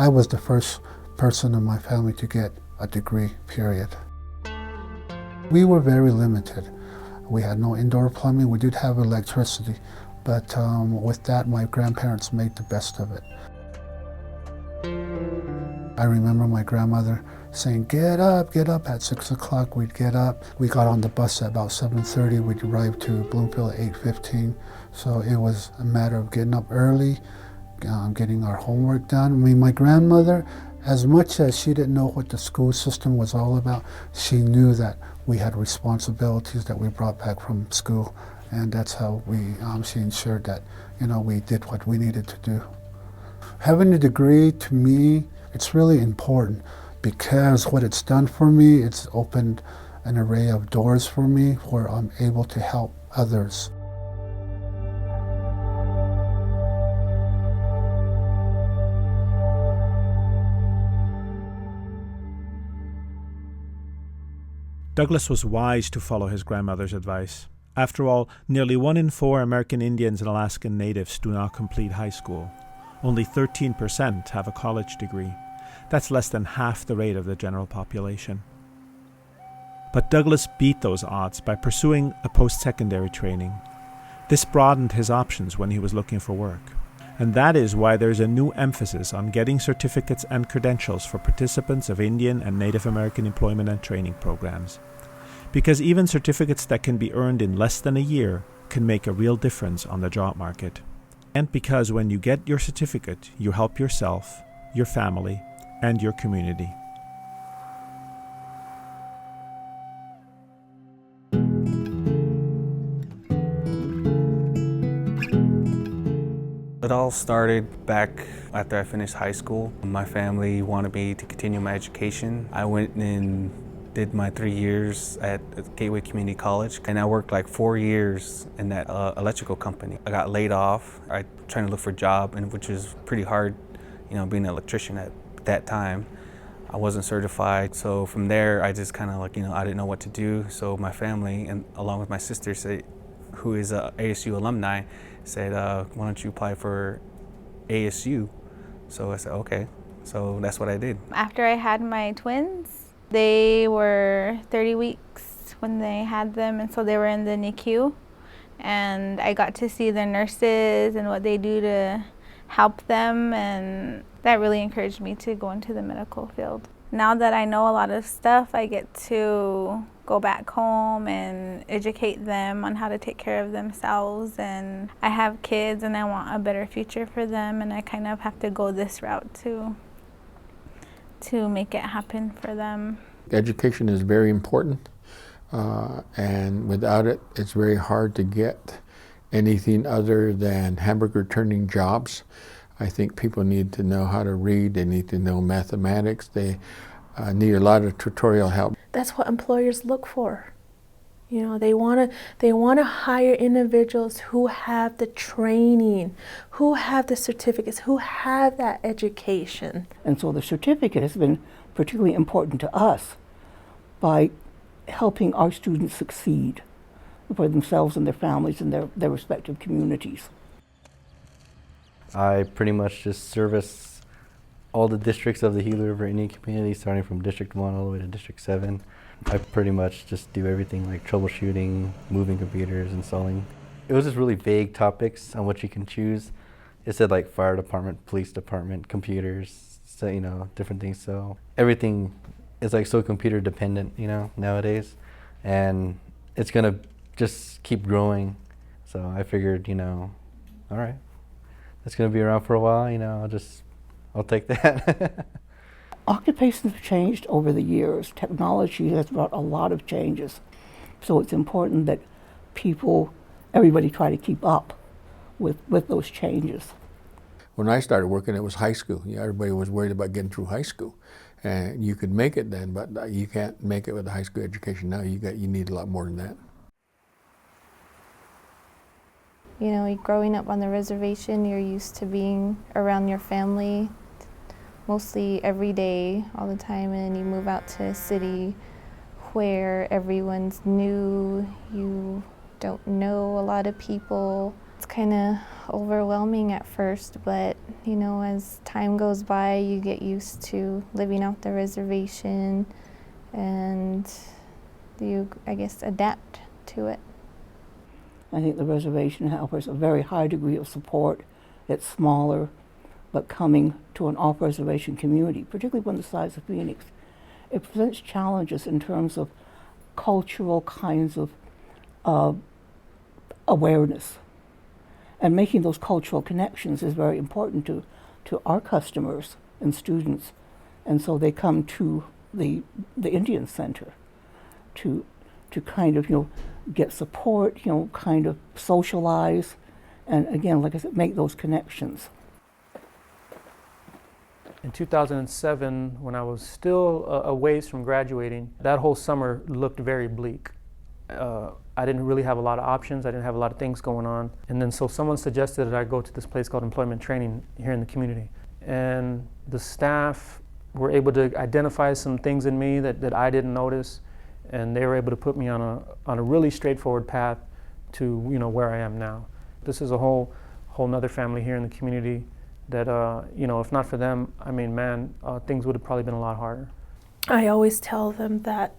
I was the first person in my family to get a degree, period. We were very limited. We had no indoor plumbing. We did have electricity, but with that, my grandparents made the best of it. I remember my grandmother saying, get up at 6 o'clock. We'd get up. We got on the bus at about 7:30. We'd arrive to Bloomfield at 8:15. So it was a matter of getting up early, getting our homework done. I mean, my grandmother, as much as she didn't know what the school system was all about, she knew that we had responsibilities that we brought back from school, and that's how she ensured that, we did what we needed to do. Having a degree, to me, it's really important because what it's done for me, it's opened an array of doors for me where I'm able to help others. Douglas was wise to follow his grandmother's advice. After all, nearly 1 in 4 American Indians and Alaskan Natives do not complete high school. Only 13% have a college degree. That's less than half the rate of the general population. But Douglas beat those odds by pursuing a post-secondary training. This broadened his options when he was looking for work. And that is why there's a new emphasis on getting certificates and credentials for participants of Indian and Native American employment and training programs. Because even certificates that can be earned in less than a year can make a real difference on the job market. And because when you get your certificate, you help yourself, your family, and your community. It all started back after I finished high school. My family wanted me to continue my education. I went and did my 3 years at Gateway Community College, and I worked like 4 years in that electrical company. I got laid off. I trying to look for a job, and which was pretty hard, being an electrician at that time. I wasn't certified, so from there I just kind of I didn't know what to do. So my family, and along with my sister, who is a ASU alumni, said, why don't you apply for ASU? So I said, okay. So that's what I did. After I had my twins, they were 30 weeks when they had them, and so they were in the NICU. And I got to see the nurses and what they do to help them, and that really encouraged me to go into the medical field. Now that I know a lot of stuff, I get to go back home and educate them on how to take care of themselves. And I have kids and I want a better future for them, and I kind of have to go this route to make it happen for them. Education is very important, and without it, it's very hard to get anything other than hamburger turning jobs. I think people need to know how to read, they need to know mathematics, they need a lot of tutorial help. That's what employers look for. They want to hire individuals who have the training, who have the certificates, who have that education. And so the certificate has been particularly important to us by helping our students succeed for themselves and their families and their respective communities. I pretty much just service all the districts of the Gila River Indian community, starting from District 1 all the way to District 7. I pretty much just do everything like troubleshooting, moving computers, installing. It was just really vague topics on what you can choose. It said like fire department, police department, computers, so, different things. So everything is like so computer dependent, nowadays. And it's gonna just keep growing. So I figured, all right, that's gonna be around for a while, I'll take that. Occupations have changed over the years. Technology has brought a lot of changes. So it's important that everybody try to keep up with those changes. When I started working, it was high school. Everybody was worried about getting through high school. And you could make it then, but you can't make it with a high school education now. You need a lot more than that. Growing up on the reservation, you're used to being around your family mostly every day, all the time, and then you move out to a city where everyone's new, you don't know a lot of people, It's kind of overwhelming at first, but you know, as time goes by, you get used to living off the reservation, and you, I guess, adapt to it. I think the reservation offers a very high degree of support. It's smaller, but coming to an off-reservation community, particularly when the size of Phoenix, it presents challenges in terms of cultural kinds of awareness. And making those cultural connections is very important to our customers and students. And so they come to the Indian Center to kind of, get support, kind of socialize, and again, like I said, make those connections. In 2007, when I was still a ways from graduating, that whole summer looked very bleak. I didn't really have a lot of options. I didn't have a lot of things going on. And then so someone suggested that I go to this place called Employment Training here in the community. And the staff were able to identify some things in me that I didn't notice. And they were able to put me on a really straightforward path to where I am now. This is a whole nother family here in the community that if not for them, I mean, man, things would have probably been a lot harder. I always tell them that,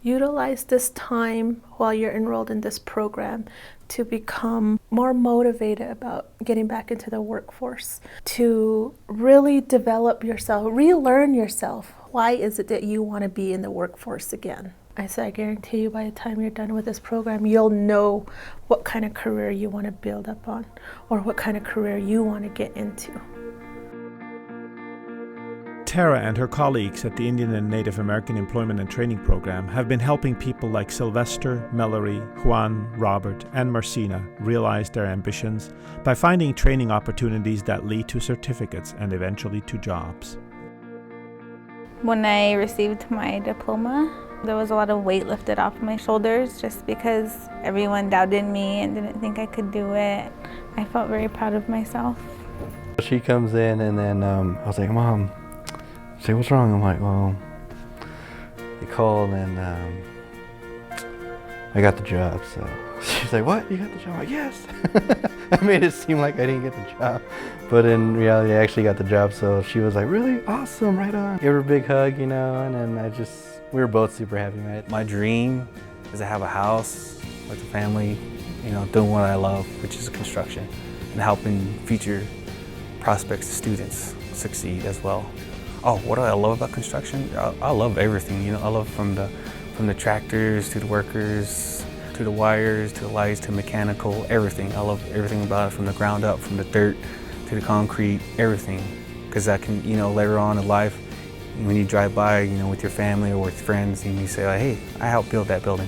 utilize this time while you're enrolled in this program to become more motivated about getting back into the workforce, to really develop yourself, relearn yourself. Why is it that you want to be in the workforce again? I said, I guarantee you by the time you're done with this program, you'll know what kind of career you want to build up on or what kind of career you want to get into. Tara and her colleagues at the Indian and Native American Employment and Training Program have been helping people like Sylvester, Mallory, Juan, Robert, and Marcina realize their ambitions by finding training opportunities that lead to certificates and eventually to jobs. When I received my diploma, there was a lot of weight lifted off my shoulders just because everyone doubted me and didn't think I could do it. I felt very proud of myself. She comes in and then I was like, Mom, say what's wrong? I'm like, well, you called and I got the job. So she's like, what? You got the job? I'm like, yes. I made it seem like I didn't get the job, but in reality, I actually got the job. So she was like, really? Awesome, right on. Give her a big hug, and then we were both super happy, man. My dream is to have a house with a family, doing what I love, which is construction, and helping future prospects students succeed as well. Oh, what do I love about construction? I love everything. I love from the tractors to the workers, to the wires, to the lights, to mechanical, everything. I love everything about it, from the ground up, from the dirt to the concrete, everything. Because I can, later on in life, when you drive by, with your family or with friends, and you say, like, hey, I helped build that building.